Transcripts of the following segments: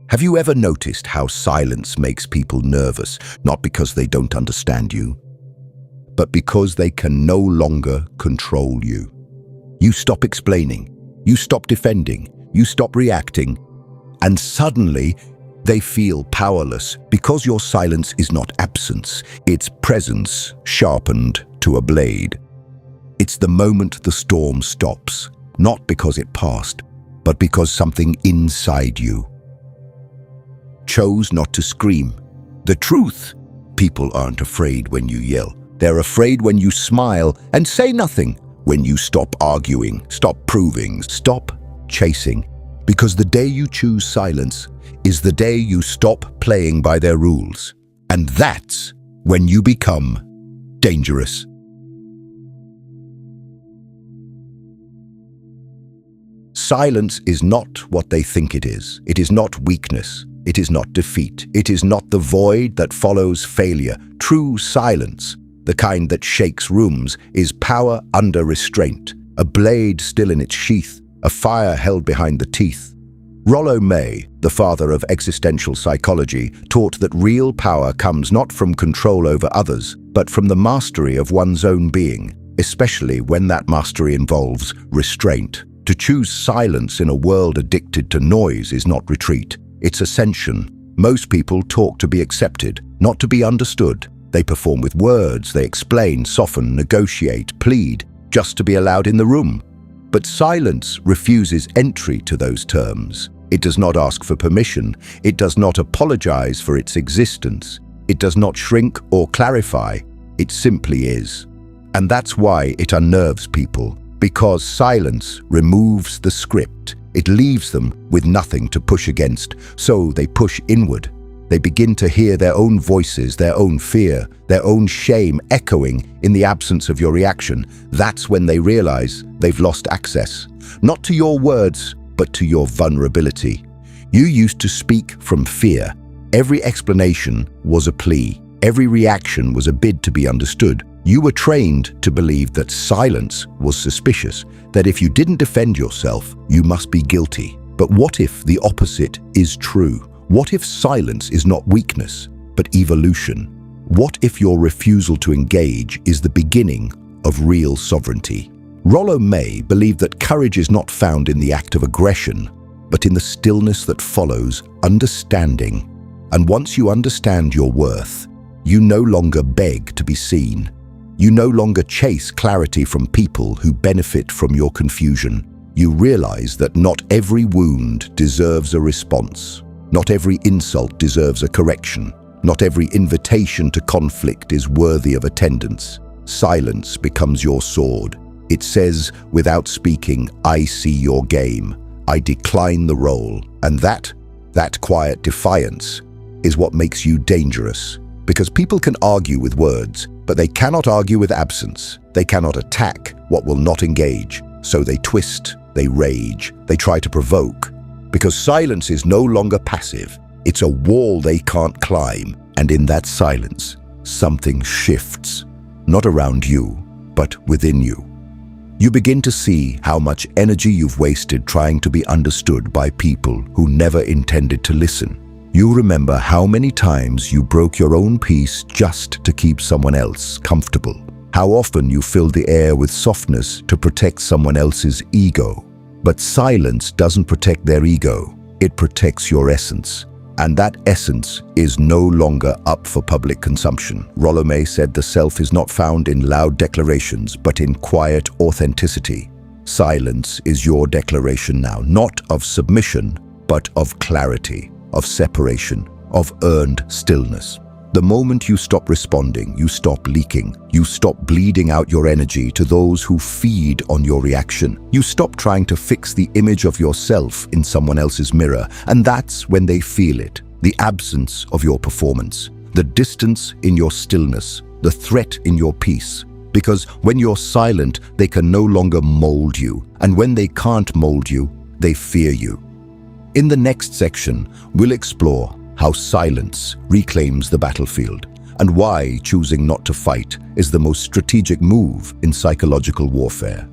Have you ever noticed how silence makes people nervous, not because they don't understand you, but because they can no longer control you? You stop explaining, you stop defending, you stop reacting, and suddenly they feel powerless because your silence is not absence, it's presence sharpened to a blade. It's the moment the storm stops, not because it passed, but because something inside you chose not to scream. The truth, people aren't afraid when you yell. They're afraid when you smile and say nothing, when you stop arguing, stop proving, stop chasing. Because the day you choose silence is the day you stop playing by their rules. And that's when you become dangerous. Silence is not what they think it is. It is not weakness. It is not defeat. It is not the void that follows failure. True silence, the kind that shakes rooms, is power under restraint, a blade still in its sheath, a fire held behind the teeth. Rollo May, the father of existential psychology, taught that real power comes not from control over others, but from the mastery of one's own being, especially when that mastery involves restraint. To choose silence in a world addicted to noise is not retreat, it's ascension. Most people talk to be accepted, not to be understood. They perform with words, they explain, soften, negotiate, plead, just to be allowed in the room. But silence refuses entry to those terms. It does not ask for permission. It does not apologize for its existence. It does not shrink or clarify. It simply is. And that's why it unnerves people. Because silence removes the script. It leaves them with nothing to push against, so they push inward. They begin to hear their own voices, their own fear, their own shame echoing in the absence of your reaction. That's when they realize they've lost access, not to your words, but to your vulnerability. You used to speak from fear. Every explanation was a plea. Every reaction was a bid to be understood. You were trained to believe that silence was suspicious, that if you didn't defend yourself, you must be guilty. But what if the opposite is true? What if silence is not weakness, but evolution? What if your refusal to engage is the beginning of real sovereignty? Rollo May believed that courage is not found in the act of aggression, but in the stillness that follows understanding. And once you understand your worth, you no longer beg to be seen. You no longer chase clarity from people who benefit from your confusion. You realize that not every wound deserves a response. Not every insult deserves a correction. Not every invitation to conflict is worthy of attendance. Silence becomes your sword. It says, without speaking, I see your game. I decline the role. And that quiet defiance is what makes you dangerous. Because people can argue with words, but they cannot argue with absence. They cannot attack what will not engage. So they twist, they rage, they try to provoke. Because silence is no longer passive. It's a wall they can't climb. And in that silence, something shifts. Not around you, but within you. You begin to see how much energy you've wasted trying to be understood by people who never intended to listen. You remember how many times you broke your own peace just to keep someone else comfortable. How often you filled the air with softness to protect someone else's ego. But silence doesn't protect their ego. It protects your essence. And that essence is no longer up for public consumption. Rollo May said the self is not found in loud declarations, but in quiet authenticity. Silence is your declaration now, not of submission, but of clarity, of separation, of earned stillness. The moment you stop responding, you stop leaking. You stop bleeding out your energy to those who feed on your reaction. You stop trying to fix the image of yourself in someone else's mirror, and that's when they feel it. The absence of your performance, the distance in your stillness, the threat in your peace. Because when you're silent, they can no longer mold you, and when they can't mold you, they fear you. In the next section, we'll explore how silence reclaims the battlefield, and why choosing not to fight is the most strategic move in psychological warfare.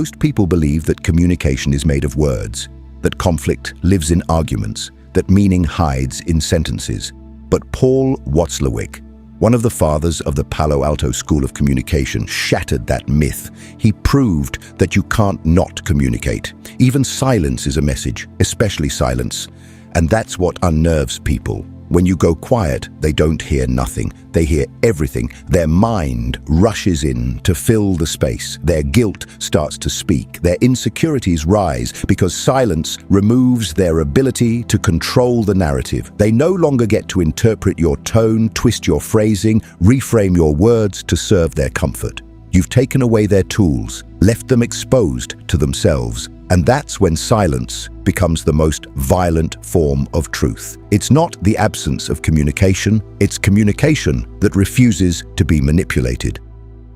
Most people believe that communication is made of words, that conflict lives in arguments, that meaning hides in sentences. But Paul Watzlawick, one of the fathers of the Palo Alto School of Communication, shattered that myth. He proved that you can't not communicate. Even silence is a message, especially silence. And that's what unnerves people. When you go quiet, they don't hear nothing. They hear everything. Their mind rushes in to fill the space. Their guilt starts to speak. Their insecurities rise because silence removes their ability to control the narrative. They no longer get to interpret your tone, twist your phrasing, reframe your words to serve their comfort. You've taken away their tools, left them exposed to themselves. And that's when silence becomes the most violent form of truth. It's not the absence of communication, it's communication that refuses to be manipulated.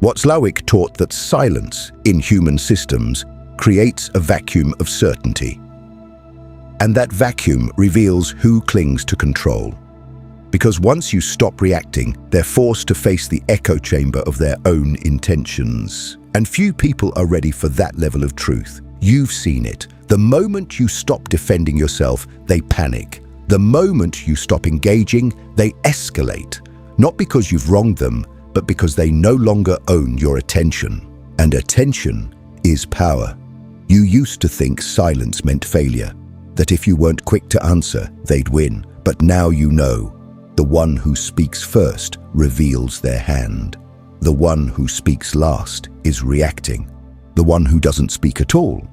Watzlawick taught that silence in human systems creates a vacuum of certainty. And that vacuum reveals who clings to control. Because once you stop reacting, they're forced to face the echo chamber of their own intentions. And few people are ready for that level of truth. You've seen it. The moment you stop defending yourself, they panic. The moment you stop engaging, they escalate. Not because you've wronged them, but because they no longer own your attention. And attention is power. You used to think silence meant failure, that if you weren't quick to answer, they'd win. But now you know, the one who speaks first reveals their hand. The one who speaks last is reacting. The one who doesn't speak at all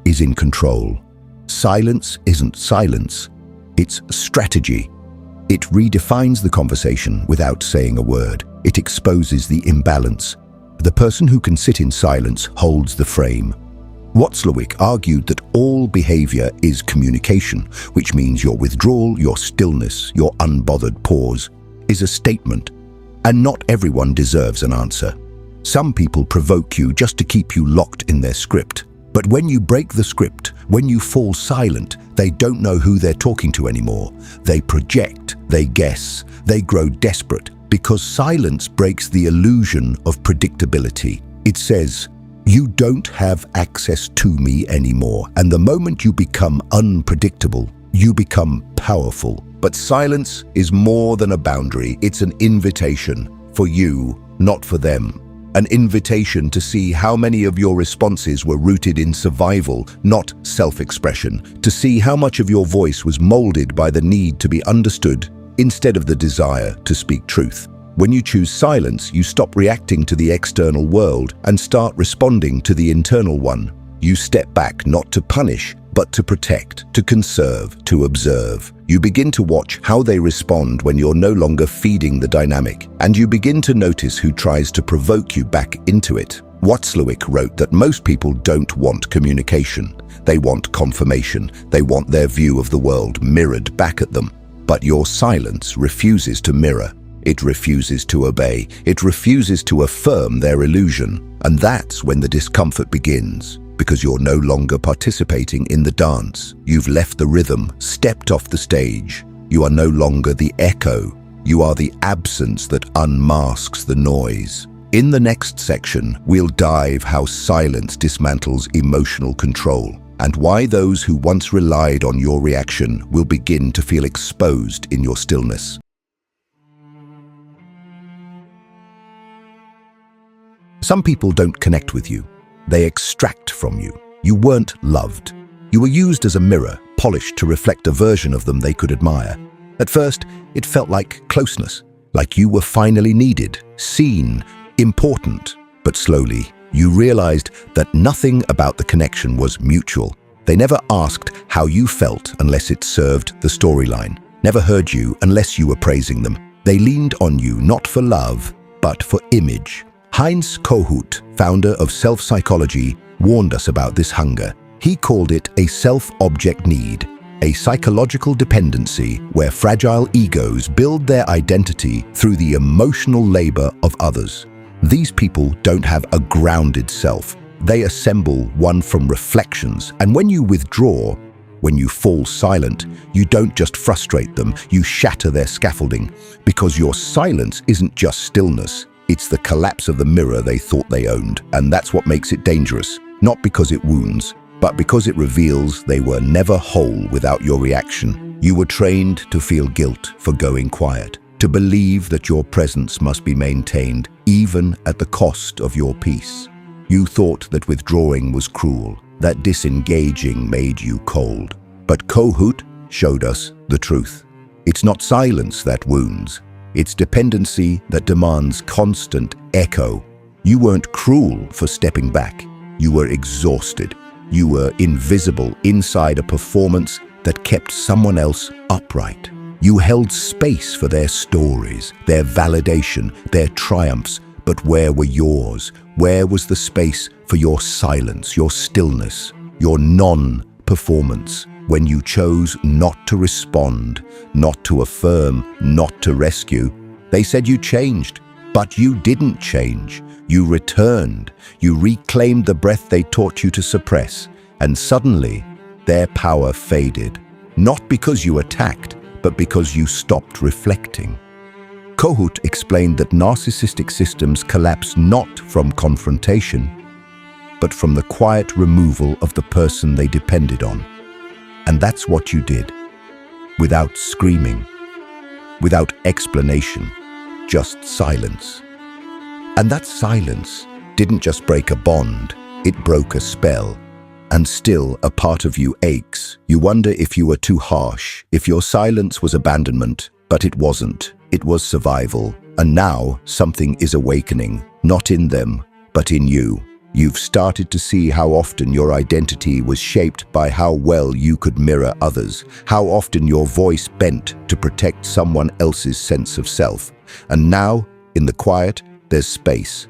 is in control. Silence isn't silence, it's strategy. It redefines the conversation without saying a word. It exposes the imbalance. The person who can sit in silence holds the frame. Watzlawick argued that all behavior is communication, which means your withdrawal, your stillness, your unbothered pause is a statement. And not everyone deserves an answer. Some people provoke you just to keep you locked in their script. But when you break the script, when you fall silent, they don't know who they're talking to anymore. They project, they guess, they grow desperate because silence breaks the illusion of predictability. It says, you don't have access to me anymore. And the moment you become unpredictable, you become powerful. But silence is more than a boundary. It's an invitation for you, not for them. An invitation to see how many of your responses were rooted in survival, not self-expression. To see how much of your voice was molded by the need to be understood instead of the desire to speak truth. When you choose silence, you stop reacting to the external world and start responding to the internal one. You step back not to punish, but to protect, to conserve, to observe. You begin to watch how they respond when you're no longer feeding the dynamic, and you begin to notice who tries to provoke you back into it. Watzlawick wrote that most people don't want communication. They want confirmation. They want their view of the world mirrored back at them. But your silence refuses to mirror. It refuses to obey. It refuses to affirm their illusion. And that's when the discomfort begins. Because you're no longer participating in the dance. You've left the rhythm, stepped off the stage. You are no longer the echo. You are the absence that unmasks the noise. In the next section, we'll dive how silence dismantles emotional control and why those who once relied on your reaction will begin to feel exposed in your stillness. Some people don't connect with you. They extract from you. You weren't loved. You were used as a mirror, polished to reflect a version of them they could admire. At first, it felt like closeness, like you were finally needed, seen, important. But slowly, you realized that nothing about the connection was mutual. They never asked how you felt unless it served the storyline, never heard you unless you were praising them. They leaned on you not for love, but for image. Heinz Kohut, founder of self-psychology, warned us about this hunger. He called it a self-object need, a psychological dependency where fragile egos build their identity through the emotional labor of others. These people don't have a grounded self. They assemble one from reflections, and when you withdraw, when you fall silent, you don't just frustrate them, you shatter their scaffolding, because your silence isn't just stillness. It's the collapse of the mirror they thought they owned, and that's what makes it dangerous. not because it wounds, but because it reveals they were never whole without your reaction. You were trained to feel guilt for going quiet, to believe that your presence must be maintained even at the cost of your peace. You thought that withdrawing was cruel, that disengaging made you cold. But Kohut showed us the truth. It's not silence that wounds. It's dependency that demands constant echo. You weren't cruel for stepping back. You were exhausted. You were invisible inside a performance that kept someone else upright. You held space for their stories, their validation, their triumphs. But where were yours? Where was the space for your silence, your stillness, your non-performance? When you chose not to respond, not to affirm, not to rescue, they said you changed, but you didn't change. You returned. You reclaimed the breath they taught you to suppress, and suddenly their power faded. Not because you attacked, but because you stopped reflecting. Kohut explained that narcissistic systems collapse not from confrontation, but from the quiet removal of the person they depended on. And that's what you did, without screaming, without explanation, just silence. And that silence didn't just break a bond, it broke a spell. And still, a part of you aches. You wonder if you were too harsh, if your silence was abandonment, but it wasn't. It was survival. And now, something is awakening, not in them, but in you. You've started to see how often your identity was shaped by how well you could mirror others, how often your voice bent to protect someone else's sense of self. And now, in the quiet, there's space.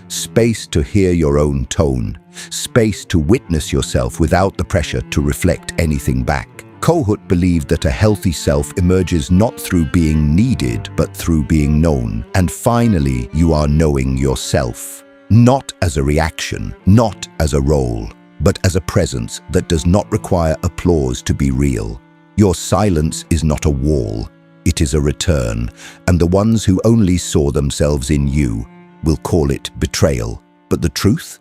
Space to hear your own tone. Space to witness yourself without the pressure to reflect anything back. Kohut believed that a healthy self emerges not through being needed, but through being known. And finally, you are knowing yourself. Not as a reaction, not as a role, but as a presence that does not require applause to be real. Your silence is not a wall, it is a return, and the ones who only saw themselves in you will call it betrayal. But the truth?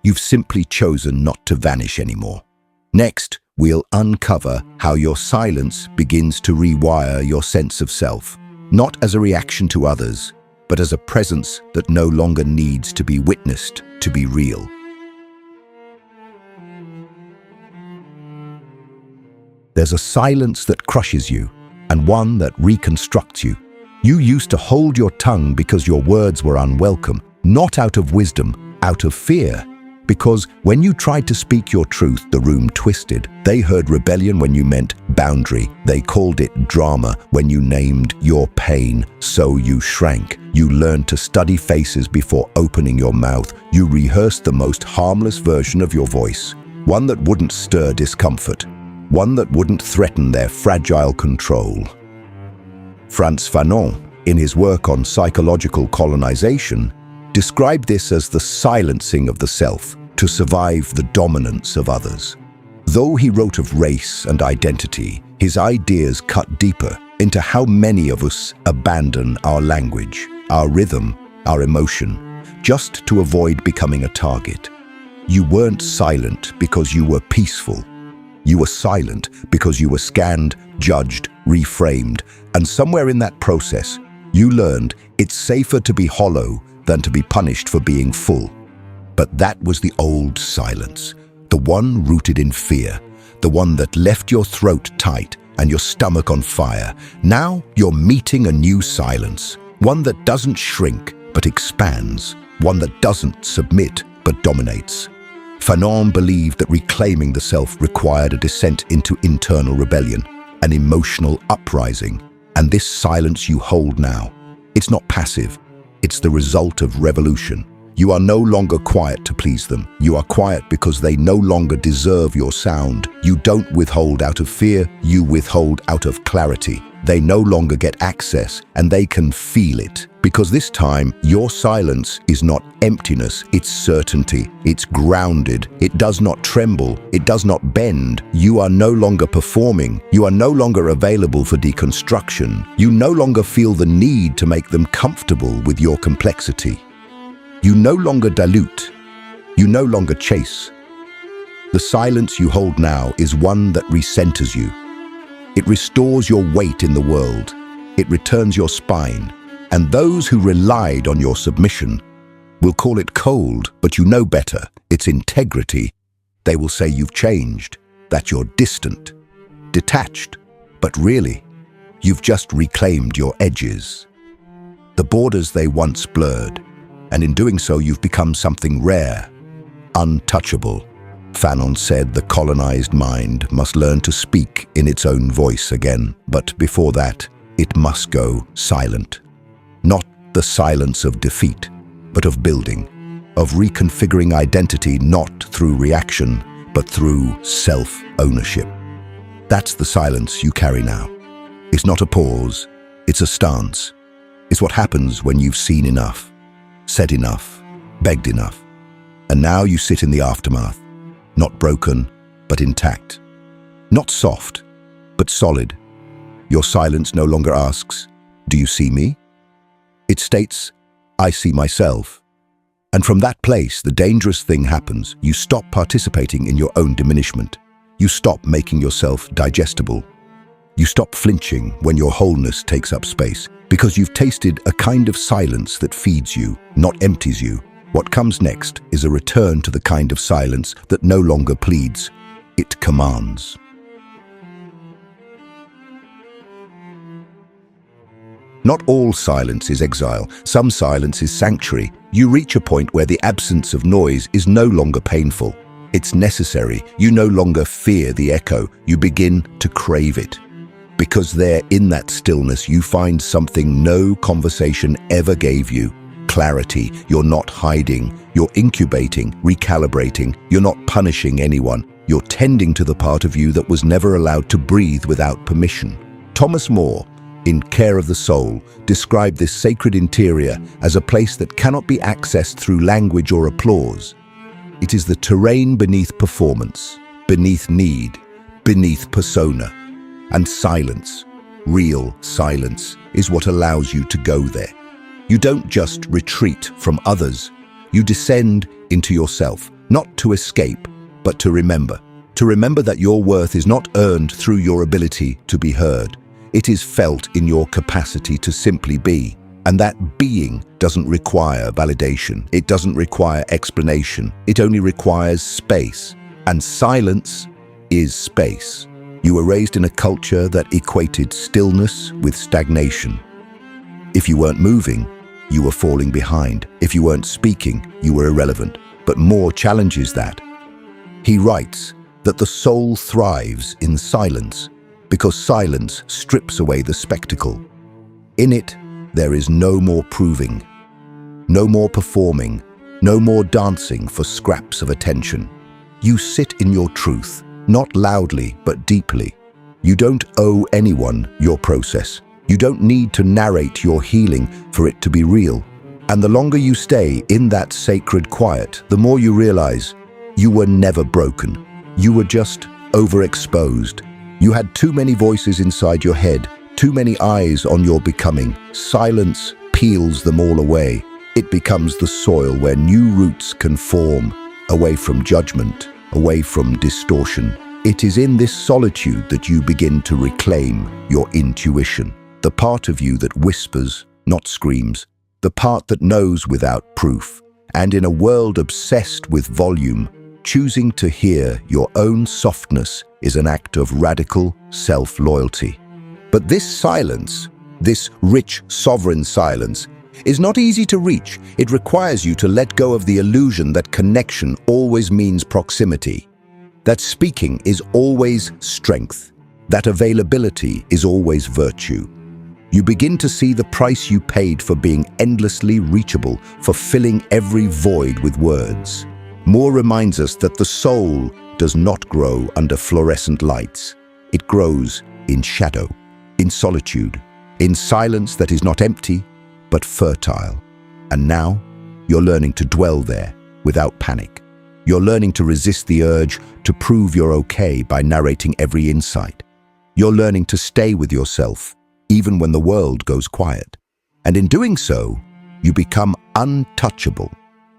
You've simply chosen not to vanish anymore. Next, we'll uncover how your silence begins to rewire your sense of self, not as a reaction to others, but as a presence that no longer needs to be witnessed to be real. There's a silence that crushes you, and one that reconstructs you. You used to hold your tongue because your words were unwelcome, not out of wisdom, out of fear. Because when you tried to speak your truth, the room twisted. They heard rebellion when you meant boundary. They called it drama when you named your pain. So you shrank. You learned to study faces before opening your mouth. You rehearsed the most harmless version of your voice. One that wouldn't stir discomfort. One that wouldn't threaten their fragile control. Frantz Fanon, in his work on psychological colonization, described this as the silencing of the self to survive the dominance of others. Though he wrote of race and identity, his ideas cut deeper into how many of us abandon our language, our rhythm, our emotion, just to avoid becoming a target. You weren't silent because you were peaceful. You were silent because you were scanned, judged, reframed, and somewhere in that process, you learned it's safer to be hollow than to be punished for being full. But that was the old silence, the one rooted in fear, the one that left your throat tight and your stomach on fire. Now you're meeting a new silence, one that doesn't shrink but expands, one that doesn't submit but dominates. Fanon believed that reclaiming the self required a descent into internal rebellion, an emotional uprising. And this silence you hold now, it's not passive. It's the result of revolution. You are no longer quiet to please them. You are quiet because they no longer deserve your sound. You don't withhold out of fear, you withhold out of clarity. They no longer get access, and they can feel it. Because this time, your silence is not emptiness, it's certainty. It's grounded. It does not tremble. It does not bend. You are no longer performing. You are no longer available for deconstruction. You no longer feel the need to make them comfortable with your complexity. You no longer dilute. You no longer chase. The silence you hold now is one that recenters you. It restores your weight in the world. It returns your spine. And those who relied on your submission will call it cold, but you know better. It's integrity. They will say you've changed, that you're distant, detached, but really, you've just reclaimed your edges. The borders they once blurred, and in doing so you've become something rare, untouchable. Fanon said the colonized mind must learn to speak in its own voice again, but before that, it must go silent. Not the silence of defeat, but of building, of reconfiguring identity not through reaction, but through self-ownership. That's the silence you carry now. It's not a pause, it's a stance. It's what happens when you've seen enough, said enough, begged enough. And now you sit in the aftermath, not broken, but intact. Not soft, but solid. Your silence no longer asks, "Do you see me?" It states, "I see myself." And from that place, the dangerous thing happens. You stop participating in your own diminishment. You stop making yourself digestible. You stop flinching when your wholeness takes up space, because you've tasted a kind of silence that feeds you, not empties you. What comes next is a return to the kind of silence that no longer pleads, it commands. Not all silence is exile. Some silence is sanctuary. You reach a point where the absence of noise is no longer painful. It's necessary. You no longer fear the echo. You begin to crave it. Because there, in that stillness, you find something no conversation ever gave you. Clarity. You're not hiding. You're incubating, recalibrating. You're not punishing anyone. You're tending to the part of you that was never allowed to breathe without permission. Thomas More, in Care of the Soul, described this sacred interior as a place that cannot be accessed through language or applause. It is the terrain beneath performance, beneath need, beneath persona. And silence, real silence, is what allows you to go there. You don't just retreat from others. You descend into yourself, not to escape, but to remember. To remember that your worth is not earned through your ability to be heard. It is felt in your capacity to simply be. And that being doesn't require validation. It doesn't require explanation. It only requires space. And silence is space. You were raised in a culture that equated stillness with stagnation. If you weren't moving, you were falling behind. If you weren't speaking, you were irrelevant. But More challenges that. He writes that the soul thrives in silence, because silence strips away the spectacle. In it, there is no more proving, no more performing, no more dancing for scraps of attention. You sit in your truth, not loudly, but deeply. You don't owe anyone your process. You don't need to narrate your healing for it to be real. And the longer you stay in that sacred quiet, the more you realize you were never broken. You were just overexposed. You had too many voices inside your head, too many eyes on your becoming. Silence peels them all away. It becomes the soil where new roots can form, away from judgment, away from distortion. It is in this solitude that you begin to reclaim your intuition, the part of you that whispers, not screams, the part that knows without proof. And in a world obsessed with volume, choosing to hear your own softness is an act of radical self-loyalty. But this silence, this rich, sovereign silence, is not easy to reach. It requires you to let go of the illusion that connection always means proximity, that speaking is always strength, that availability is always virtue. You begin to see the price you paid for being endlessly reachable, for filling every void with words. More reminds us that the soul does not grow under fluorescent lights. It grows in shadow, in solitude, in silence that is not empty, but fertile. And now, you're learning to dwell there without panic. You're learning to resist the urge to prove you're okay by narrating every insight. You're learning to stay with yourself, even when the world goes quiet. And in doing so, you become untouchable.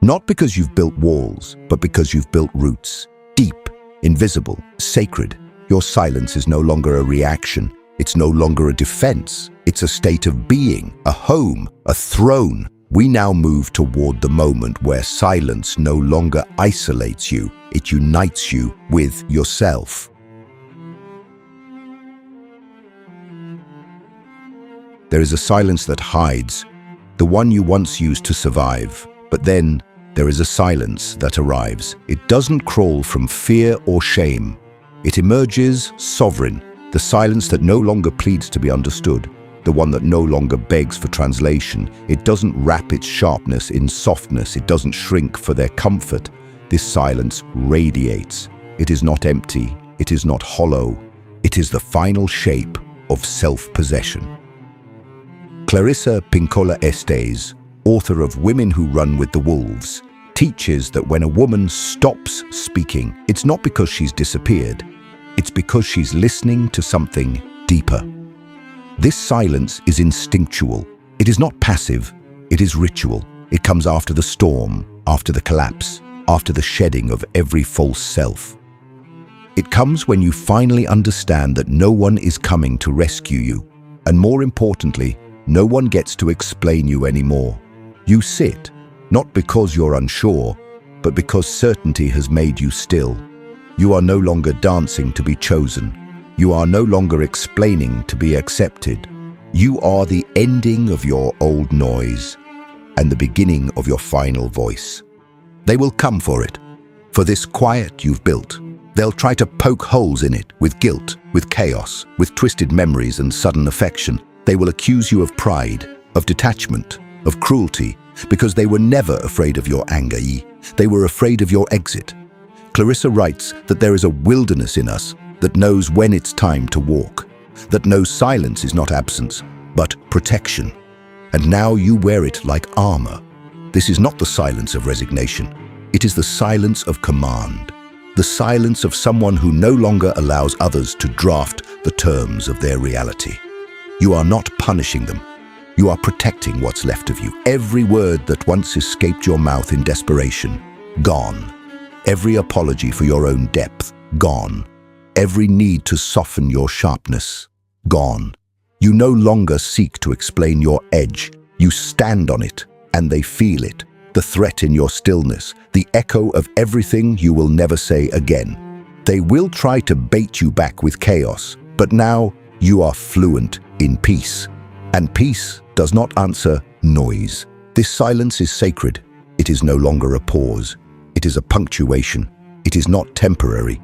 Not because you've built walls, but because you've built roots, deep invisible, sacred. Your silence is no longer a reaction. It's no longer a defense. It's a state of being, a home, a throne. We now move toward the moment where silence no longer isolates you. It unites you with yourself. There is a silence that hides, the one you once used to survive. But then there is a silence that arrives. It doesn't crawl from fear or shame. It emerges sovereign, the silence that no longer pleads to be understood, the one that no longer begs for translation. It doesn't wrap its sharpness in softness. It doesn't shrink for their comfort. This silence radiates. It is not empty. It is not hollow. It is the final shape of self-possession. Clarissa Pinkola Estes, author of Women Who Run with the Wolves, teaches that when a woman stops speaking, it's not because she's disappeared. It's because she's listening to something deeper. This silence is instinctual. It is not passive. It is ritual. It comes after the storm, after the collapse, after the shedding of every false self. It comes when you finally understand that no one is coming to rescue you, and more importantly, no one gets to explain you anymore. You sit, not because you're unsure, but because certainty has made you still. You are no longer dancing to be chosen. You are no longer explaining to be accepted. You are the ending of your old noise and the beginning of your final voice. They will come for it, for this quiet you've built. They'll try to poke holes in it with guilt, with chaos, with twisted memories and sudden affection. They will accuse you of pride, of detachment, of cruelty, because they were never afraid of your anger. They were afraid of your exit. Clarissa writes that there is a wilderness in us that knows when it's time to walk, that knows silence is not absence, but protection. And now you wear it like armor. This is not the silence of resignation. It is the silence of command, the silence of someone who no longer allows others to draft the terms of their reality. You are not punishing them. You are protecting what's left of you. Every word that once escaped your mouth in desperation, gone. Every apology for your own depth, gone. Every need to soften your sharpness, gone. You no longer seek to explain your edge. You stand on it, and they feel it. The threat in your stillness, the echo of everything you will never say again. They will try to bait you back with chaos, but now you are fluent in peace. And peace does not answer noise. This silence is sacred. It is no longer a pause. It is a punctuation. It is not temporary.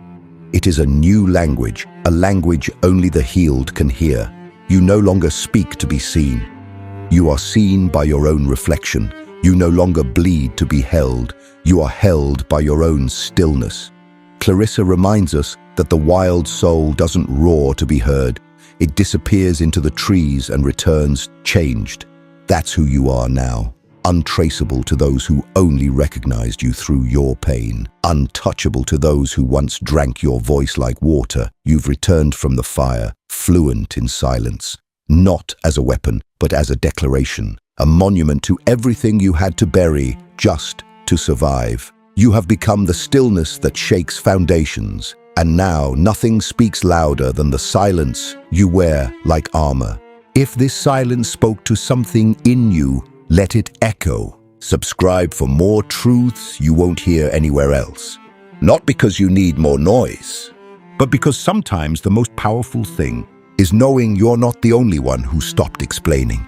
It is a new language, a language only the healed can hear. You no longer speak to be seen. You are seen by your own reflection. You no longer bleed to be held. You are held by your own stillness. Clarissa reminds us that the wild soul doesn't roar to be heard. It disappears into the trees and returns changed. That's who you are now, untraceable to those who only recognized you through your pain, untouchable to those who once drank your voice like water. You've returned from the fire, fluent in silence, not as a weapon, but as a declaration, a monument to everything you had to bury just to survive. You have become the stillness that shakes foundations. And now nothing speaks louder than the silence you wear like armor. If this silence spoke to something in you, let it echo. Subscribe for more truths you won't hear anywhere else. Not because you need more noise, but because sometimes the most powerful thing is knowing you're not the only one who stopped explaining.